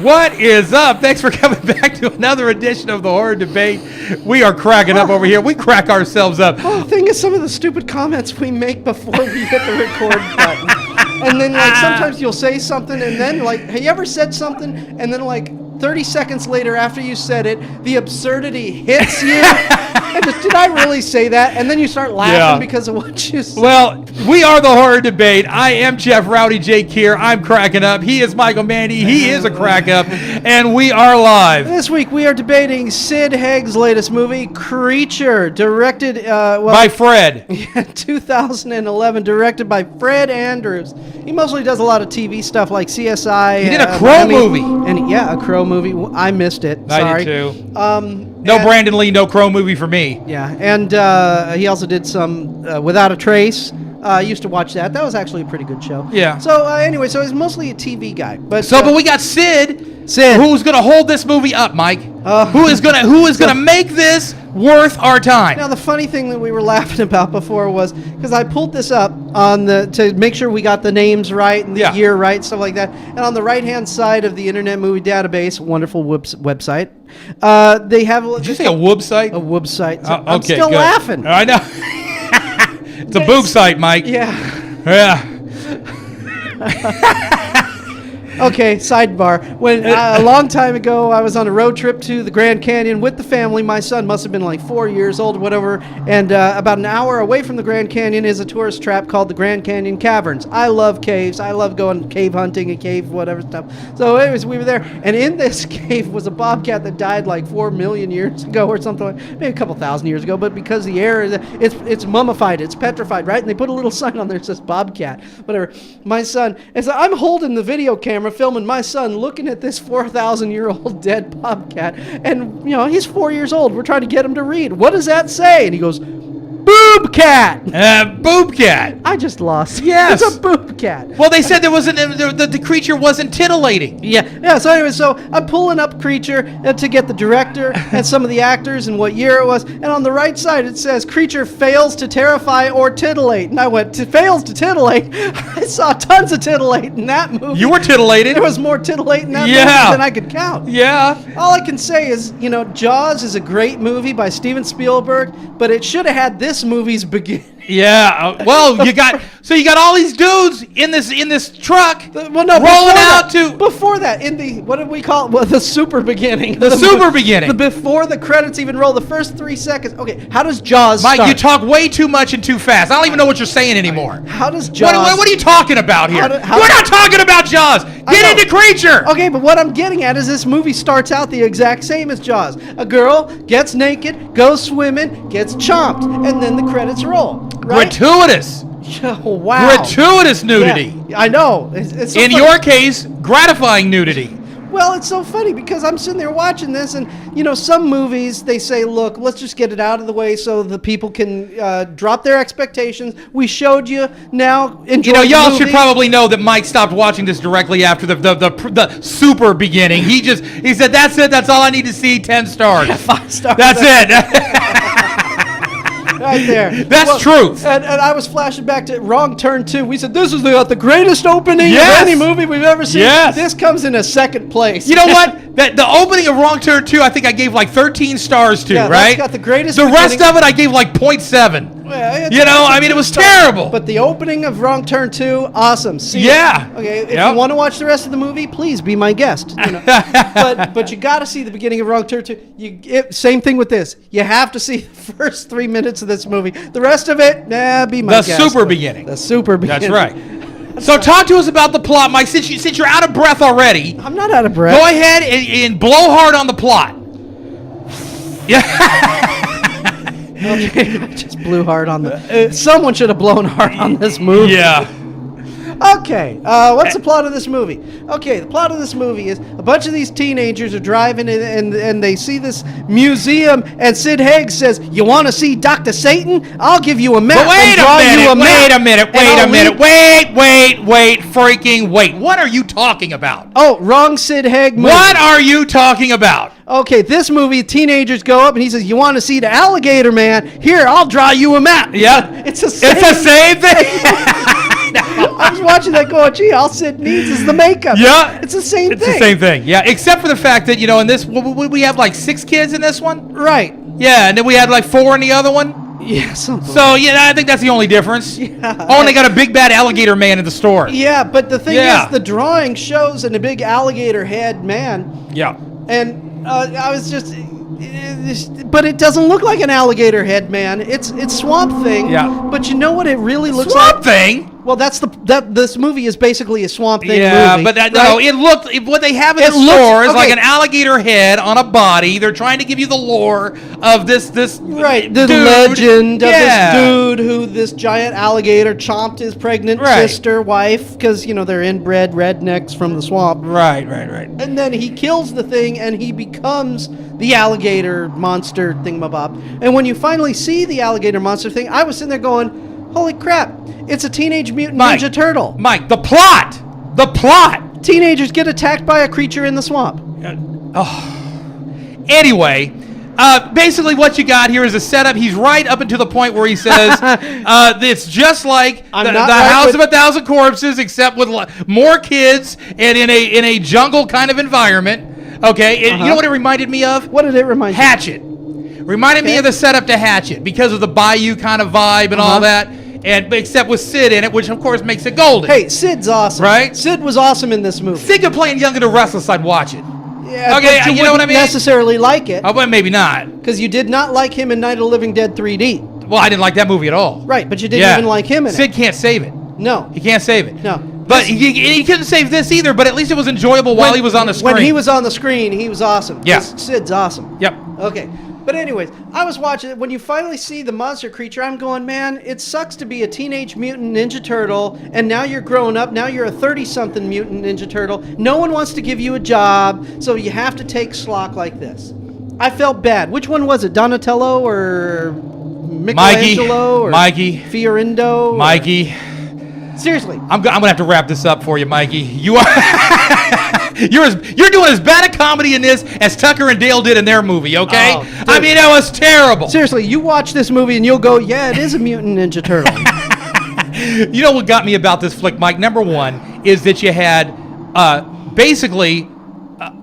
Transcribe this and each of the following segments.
What is up? Thanks for coming back to another edition of the Horror Debate. We are cracking up over here. We crack ourselves up. Well, the thing is, some of the stupid comments we make before we hit the record button. And then, like, sometimes you'll say something, and then, like, have you ever said something, and then, like, 30 seconds later after you said it, the absurdity hits you? And just, did I really say that? And then you start laughing because of what you said. Well, we are the Horror Debate. I am Jeff Rowdy Jake here. I'm cracking up. He is Michael Mandy. He is a crack up. And we are live. This week we are debating Sid Haig's latest movie, Creature, directed by Fred. 2011, directed by Fred Andrews. He mostly does a lot of TV stuff like CSI. He did a Crow movie. And a Crow movie. I missed it. Sorry. I did too. No Brandon Lee, no Crow movie for me. Yeah, and he also did some Without a Trace. I used to watch that. That was actually a pretty good show. Yeah. So anyway, so he's mostly a TV guy. But we got Sid, who's gonna hold this movie up, Mike. Who is gonna make this worth our time? Now, the funny thing that we were laughing about before was because I pulled this up on to make sure we got the names right and the year right, stuff like that. And on the right-hand side of the Internet Movie Database, wonderful website, they have. Did you say a website? A website. So okay, I'm still good. laughing. I know. It's a boob site, Mike. Yeah. Yeah. Okay, sidebar. When a long time ago, I was on a road trip to the Grand Canyon with the family. My son must have been like 4 years old or whatever. And about an hour away from the Grand Canyon is a tourist trap called the Grand Canyon Caverns. I love caves. I love going cave hunting and cave whatever stuff. So anyways, we were there. And in this cave was a bobcat that died like 4 million years ago or something like maybe a couple thousand years ago. But because the air, it's mummified. It's petrified, right? And they put a little sign on there that says bobcat. Whatever. My son, and so I'm holding the video camera filming my son looking at this 4,000-year-old dead bobcat, and he's 4 years old. We're trying to get him to read. What does that say? And he goes, "Boob cat." Boob cat. I just lost. Yes. It's a boob cat. Well, they said the creature wasn't titillating. Yeah. So anyway, I'm pulling up Creature to get the director and some of the actors and what year it was. And on the right side it says Creature fails to terrify or titillate. And I went, fails to titillate. I saw tons of titillate in that movie. You were titillated. There was more titillate in that movie than I could count. Yeah. All I can say is, Jaws is a great movie by Steven Spielberg, but it should have had this movie's beginning. Yeah. Well, you got all these dudes in this truck rolling before that in the what did we call it? Well, the super beginning. The super beginning. Before the credits even roll, the first 3 seconds. Okay, how does Jaws start? Mike, you talk way too much and too fast. I don't even know what you're saying anymore. How does Jaws? What are you talking about here? We're not talking about Jaws. Get into Creature. Okay, but what I'm getting at is this movie starts out the exact same as Jaws. A girl gets naked, goes swimming, gets chomped, and then the credits roll. Right? Gratuitous. Oh, wow. Gratuitous nudity. Yeah, I know. It's so in funny. your case, gratifying nudity. Well, it's so funny because I'm sitting there watching this, and some movies they say, "Look, let's just get it out of the way so the people can drop their expectations." We showed you, now enjoy. Y'all should probably know that Mike stopped watching this directly after the super beginning. He said, "That's it. That's all I need to see. 10 stars. 5 stars. That's it." Right there. That's truth. And I was flashing back to Wrong Turn 2. We said, this is the greatest opening of any movie we've ever seen. Yes. This comes in a second place. You know what? The opening of Wrong Turn 2, I think I gave like 13 stars to, right? That's got the greatest The rest of it, I gave like 0.7. Well, it was terrible. But the opening of Wrong Turn 2, awesome. See yeah. It. Okay, if you want to watch the rest of the movie, please be my guest. But you got to see the beginning of Wrong Turn 2. Same thing with this. You have to see the first 3 minutes of this movie. The rest of it, be my guest. The super beginning. The super beginning. That's right. So talk to us about the plot, Mike. Since you're out of breath already. I'm not out of breath. Go ahead and blow hard on the plot. Yeah. Okay, I just blew hard on someone should have blown hard on this movie. Yeah. Okay, what's the plot of this movie? Okay, the plot of this movie is a bunch of these teenagers are driving and they see this museum, and Sid Haig says, "You want to see Dr. Satan? I'll give you a map. Wait a minute. Freaking wait. What are you talking about? Oh, wrong Sid Haig movie. What are you talking about? Okay, this movie, teenagers go up and he says, "You want to see the alligator man? Here, I'll draw you a map." Yeah. It's the same thing. I was watching that going, gee, all Sid needs is the makeup. Yeah. It's the same thing. It's the same thing. Yeah, except for the fact that, in this, we have like 6 kids in this one? Right. Yeah, and then we had like 4 in the other one? Yeah, something. So, I think that's the only difference. Yeah. Oh, and they got a big bad alligator man in the store. Yeah, but the thing Yeah. is, the drawing shows a big alligator head man. Yeah. And I was just... But it doesn't look like an alligator head man. It's Swamp Thing. Yeah. But you know what it really looks Swamp like? Thing? Well, this movie is basically a Swamp Thing movie. Yeah, but no, right? what they have in the store is like an alligator head on a body. They're trying to give you the lore of this Right, the dude. legend of Yeah. this dude who this giant alligator chomped his pregnant Right. sister, wife, because, they're inbred rednecks from the swamp. Right. And then he kills the thing and he becomes the alligator monster thingamabob. And when you finally see the alligator monster thing, I was sitting there going, holy crap, it's a Teenage Mutant Ninja Turtle. Mike, the plot. Teenagers get attacked by a creature in the swamp. Anyway, basically what you got here is a setup. He's right up until the point where he says, it's just like the House of a Thousand Corpses, except with more kids and in a jungle kind of environment. Okay, you know what it reminded me of? What did it remind you? Hatchet. Reminded me of the setup to Hatchet because of the bayou kind of vibe and all that. And except with Sid in it, which of course makes it golden. Hey, Sid's awesome. Right? Sid was awesome in this movie. Sid could play in Young and the Restless, I'd watch it. Yeah, Okay, but you know what I mean? Necessarily like it. Oh, but maybe not. Because you did not like him in Night of the Living Dead 3D. Well, I didn't like that movie at all. Right, but you didn't even like him in it. Sid can't save it. No. He can't save it. No. But he couldn't save this either, but at least it was enjoyable while he was on the screen. When he was on the screen, he was awesome. Yeah. Sid's awesome. Yep. Okay. But anyways, I was watching it. When you finally see the monster creature, I'm going, man, it sucks to be a Teenage Mutant Ninja Turtle, and now you're growing up. Now you're a 30-something Mutant Ninja Turtle. No one wants to give you a job, so you have to take schlock like this. I felt bad. Which one was it, Donatello or Michelangelo? Mikey. Fiorindo? Mikey. Seriously. I'm going to have to wrap this up for you, Mikey. You are... You're doing as bad a comedy in this as Tucker and Dale did in their movie, okay? Oh, I mean, that was terrible. Seriously, you watch this movie and you'll go, yeah, it is a Mutant Ninja Turtle. You know what got me about this flick, Mike? Number one is that you had basically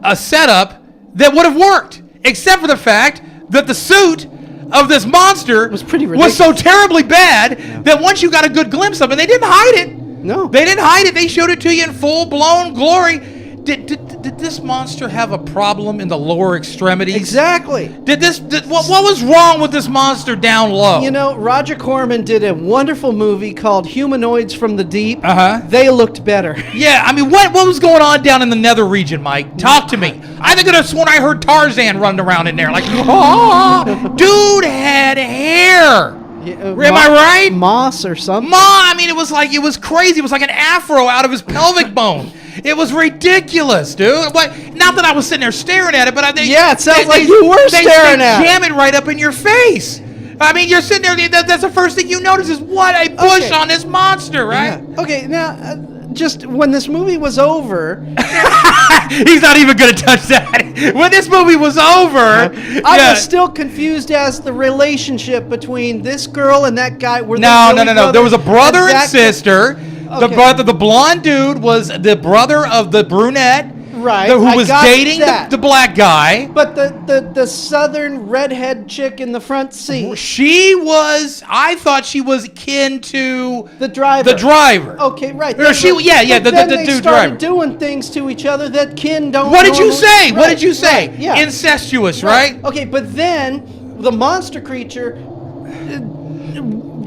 a setup that would have worked, except for the fact that the suit of this monster was pretty ridiculous. was so terribly bad that once you got a good glimpse of it, they didn't hide it. No. They didn't hide it. They showed it to you in full-blown glory. Did this monster have a problem in the lower extremities? Exactly. What was wrong with this monster down low? You know, Roger Corman did a wonderful movie called Humanoids from the Deep. Uh-huh. They looked better. Yeah, I mean, what was going on down in the nether region, Mike? Talk to me. I think I could have sworn I heard Tarzan running around in there. Like, oh, dude had hair. Am I right? Moss or something. I mean, it was crazy. It was like an afro out of his pelvic bone. It was ridiculous, dude. Not that I was sitting there staring at it, but it sounds like you were staring at it. They jam it right up in your face. I mean, you're sitting there. That's the first thing you notice is what a push on this monster, right? Yeah. Okay, now, just when this movie was over, he's not even going to touch that. When this movie was over, I was still confused as the relationship between this girl and that guy. No. There was a brother and sister. Okay. The blonde dude was the brother of the brunette. Right. Who was dating the black guy. But the southern redhead chick in the front seat. I thought she was kin to the driver. The driver. Okay, right. The dude driver. They started doing things to each other that kin don't. What did you say? Right, what did you say? Right, yeah. Incestuous, right? Okay, but then the monster creature.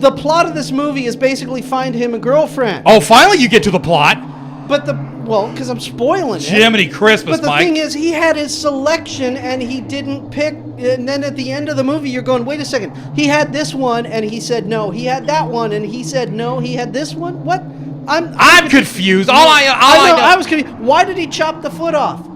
The plot of this movie is basically find him a girlfriend. Oh, finally you get to the plot. But because I'm spoiling it. Jiminy Christmas, But the thing is, he had his selection and he didn't pick. And then at the end of the movie, you're going, wait a second. He had this one and he said no. He had that one and he said no. He had this one. What? I'm confused. I was confused. Why did he chop the foot off?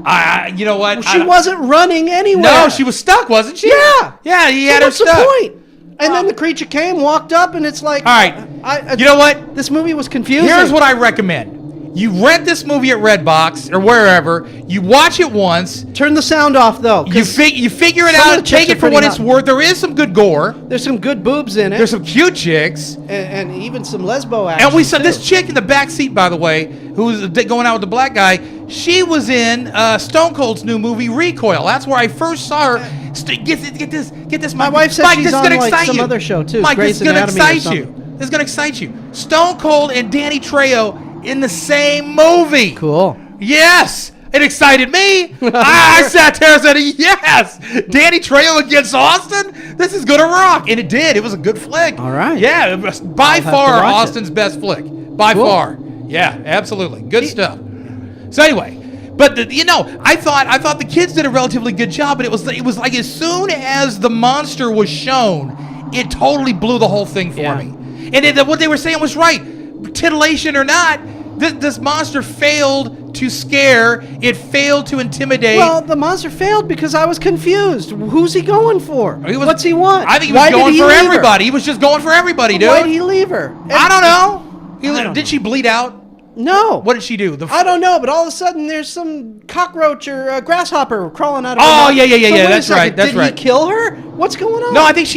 You know what? She wasn't running anywhere. No, she was stuck, wasn't she? Yeah. Yeah, he had her stuck. What's the point? And then the creature came, walked up, and it's like... All right. You know what? This movie was confusing. Here's what I recommend. You rent this movie at Redbox or wherever. You watch it once. Turn the sound off, though. You figure it out. Take it for what it's worth. There is some good gore. There's some good boobs in it. There's some cute chicks. And even some lesbo action. And we saw this chick in the back seat, by the way, who's going out with the black guy. She was in Stone Cold's new movie, Recoil. That's where I first saw her. Get this. My wife said Mike, she's on like some other show, too. Mike, this is going to excite you. This is going to excite you. Stone Cold and Danny Trejo in the same movie. Cool. Yes. It excited me. I sat there and said, yes. Danny Trejo against Austin? This is going to rock. And it did. It was a good flick. All right. Yeah. It was by far Austin's best flick. By far. Yeah, absolutely. Good stuff. So anyway, but I thought the kids did a relatively good job, but it was like as soon as the monster was shown, it totally blew the whole thing for me. And what they were saying was right. Titillation or not, this monster failed to scare. It failed to intimidate. Well, the monster failed because I was confused. Who's he going for? What's he want? I think he was going for everybody. He was just going for everybody, dude. Why did he leave her? I don't know. Did she bleed out? No. What did she do? I don't know, but all of a sudden there's some cockroach or a grasshopper crawling out of her mouth. Yeah. That's right. Did he kill her? What's going on? No, I think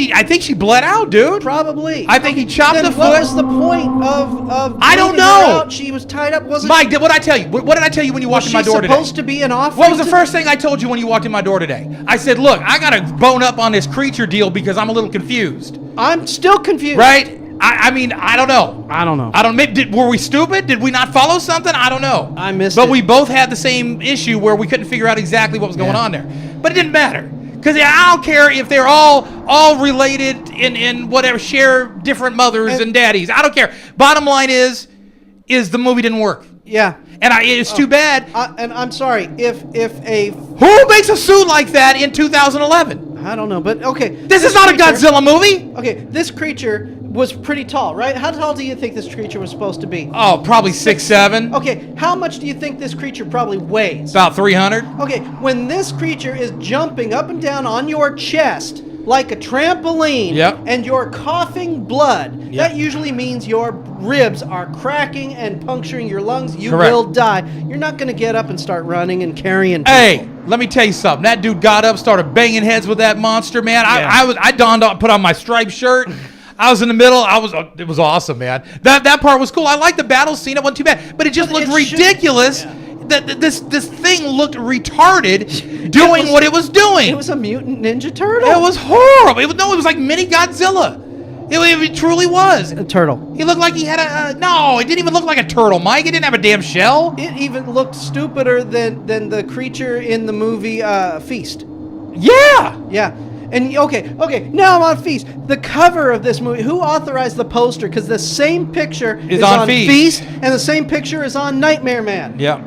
she bled out, dude. Probably. I think he chopped the foot. What was the point of I don't know. She was tied up, wasn't Mike, what did I tell you? What did I tell you when you walked in my door today? Was she supposed to be an offering? What was the first thing I told you when you walked in my door today? I said, look, I got to bone up on this creature deal because I'm a little confused. I'm still confused. Right? I mean, I don't know. Were we stupid? Did we not follow something? I don't know. I missed it. But we both had the same issue where we couldn't figure out exactly what was going on there. But it didn't matter. Because I don't care if they're all related in whatever, share different mothers and daddies. I don't care. Bottom line is the movie didn't work. Yeah. And it's too bad. And I'm sorry, if a... Who makes a suit like that in 2011? I don't know, but okay. This is not a Godzilla movie. Okay, this creature was pretty tall, right? How tall do you think this creature was supposed to be? Oh, probably 6'7". Okay, how much do you think this creature probably weighs? About 300. Okay, when this creature is jumping up and down on your chest like a trampoline, and you're coughing blood, that usually means your ribs are cracking and puncturing your lungs. You will die. You're not going to get up and start running and carrying people. Hey, let me tell you something. That dude got up, started banging heads with that monster, man. I donned up, put on my striped shirt. I was in the middle. It was awesome, man. That part was cool. I liked the battle scene. It wasn't too bad, but it just looked ridiculous. That this thing looked retarded doing what it was doing. It was a mutant ninja turtle. It was horrible. It was like mini Godzilla. It truly was. A turtle. He looked like he had no, it didn't even look like a turtle, Mike. It didn't have a damn shell. It even looked stupider than the creature in the movie Feast. Yeah. Yeah. And okay, now I'm on Feast. The cover of this movie, who authorized the poster? Because the same picture is on Feast, and the same picture is on Nightmare Man. Yeah.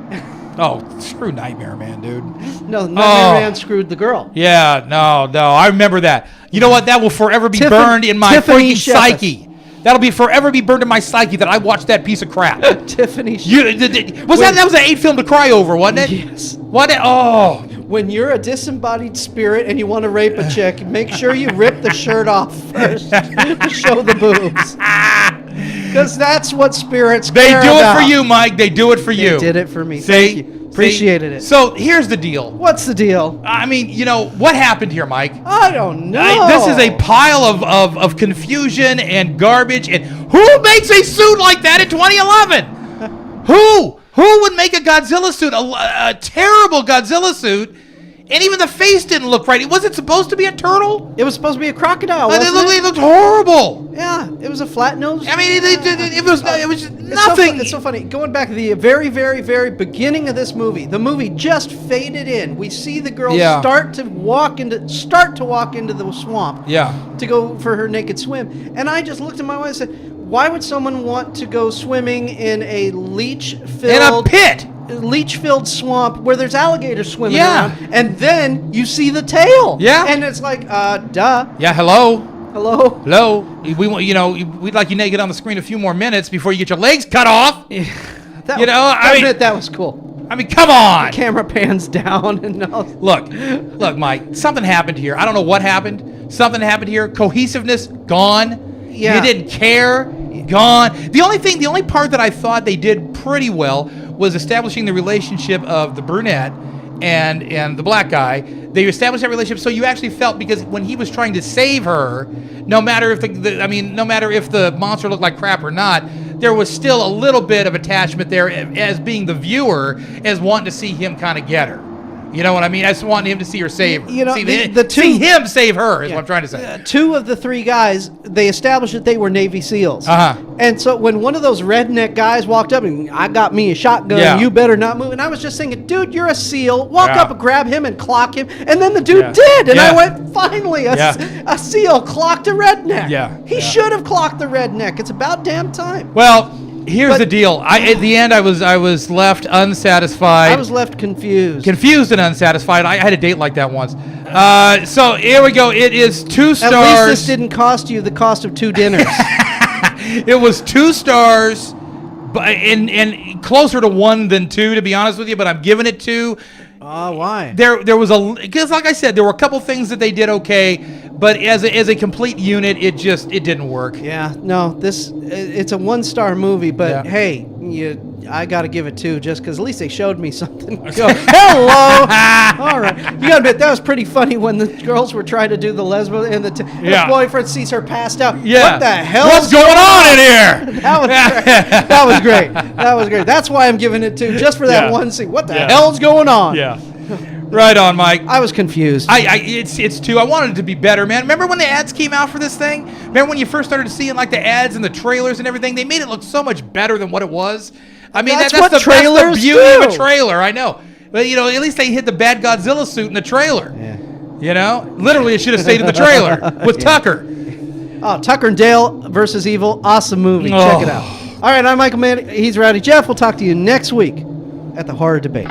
Oh, screw Nightmare Man, dude. No, Nightmare Man screwed the girl. Yeah, no. I remember that. You know what? That will forever be burned in my freaking psyche. That'll forever be burned in my psyche that I watched that piece of crap. Tiffany. That was an 8 film to cry over, wasn't it? Yes. What? Oh. When you're a disembodied spirit and you want to rape a chick, make sure you rip the shirt off first to show the boobs. Because that's what spirits care about. They do it for you, Mike. They do it for you. They did it for me. See? Thank you. Appreciated it. So here's the deal. What's the deal? I mean, what happened here, Mike? I don't know. This is a pile of confusion and garbage. And who makes a suit like that in 2011? Who? Who would make a Godzilla suit, a terrible Godzilla suit, and even the face didn't look right? Was it supposed to be a turtle? It was supposed to be a crocodile, wasn't it looked horrible. Yeah, it was a flat nose. I mean, it was nothing. It's so funny. Going back to the very, very, very beginning of this movie, the movie just faded in. We see the girl start to walk into the swamp to go for her naked swim. And I just looked at my wife and said, why would someone want to go swimming in a leech-filled... In a pit! Leech-filled swamp where there's alligators swimming around, and then you see the tail. Yeah. And it's like, duh. Yeah, hello? We'd like you naked on the screen a few more minutes before you get your legs cut off. That was cool. I mean, come on. The camera pans down and all. Look, Mike, something happened here. I don't know what happened. Something happened here. Cohesiveness, gone. Yeah. You didn't care. Gone. The only part that I thought they did pretty well was establishing the relationship of the brunette and the black guy. They established that relationship, so you actually felt, because when he was trying to save her, no matter if no matter if the monster looked like crap or not, there was still a little bit of attachment there as being the viewer, as wanting to see him kind of get her. You know what I mean? I just want him to see her save her. You know, see him save her is what I'm trying to say. 2 of the 3 guys, they established that they were Navy SEALs. And so when one of those redneck guys walked up and, I got me a shotgun, you better not move. And I was just thinking, dude, you're a SEAL. Walk up and grab him and clock him. And then the dude did. And I went, finally, a SEAL clocked a redneck. He should have clocked the redneck. It's about damn time. Well, here's the deal. At the end, I was left unsatisfied. I was left confused. Confused and unsatisfied. I had a date like that once. So here we go. It is 2 stars. At least this didn't cost you the cost of 2 dinners. It was 2 stars, and closer to 1 than 2, to be honest with you. But I'm giving it 2. Why? There was because like I said, there were a couple things that they did okay, but as a complete unit, it didn't work. Yeah, no, it's a 1-star movie, but hey, I got to give it 2 just because at least they showed me something. Go, hello. All right, you got to admit that was pretty funny when the girls were trying to do the lesbian and the boyfriend sees her passed out. Yeah, what the hell? What's going on in here? That was great. That was great. That was great. That's why I'm giving it 2, just for that one scene. What the hell's going on? Yeah. Right on, Mike. I was confused. It's 2. I wanted it to be better, man. Remember when the ads came out for this thing? Remember when you first started seeing like the ads and the trailers and everything? They made it look so much better than what it was. I mean, that's the beauty of a trailer. I know, but you know, at least they hit the bad Godzilla suit in the trailer. Yeah. You know, literally, it should have stayed in the trailer with Tucker. Oh, Tucker and Dale versus Evil, awesome movie. Check it out. All right, I'm Michael Mann. He's Rowdy Jeff. We'll talk to you next week at the Horror Debate.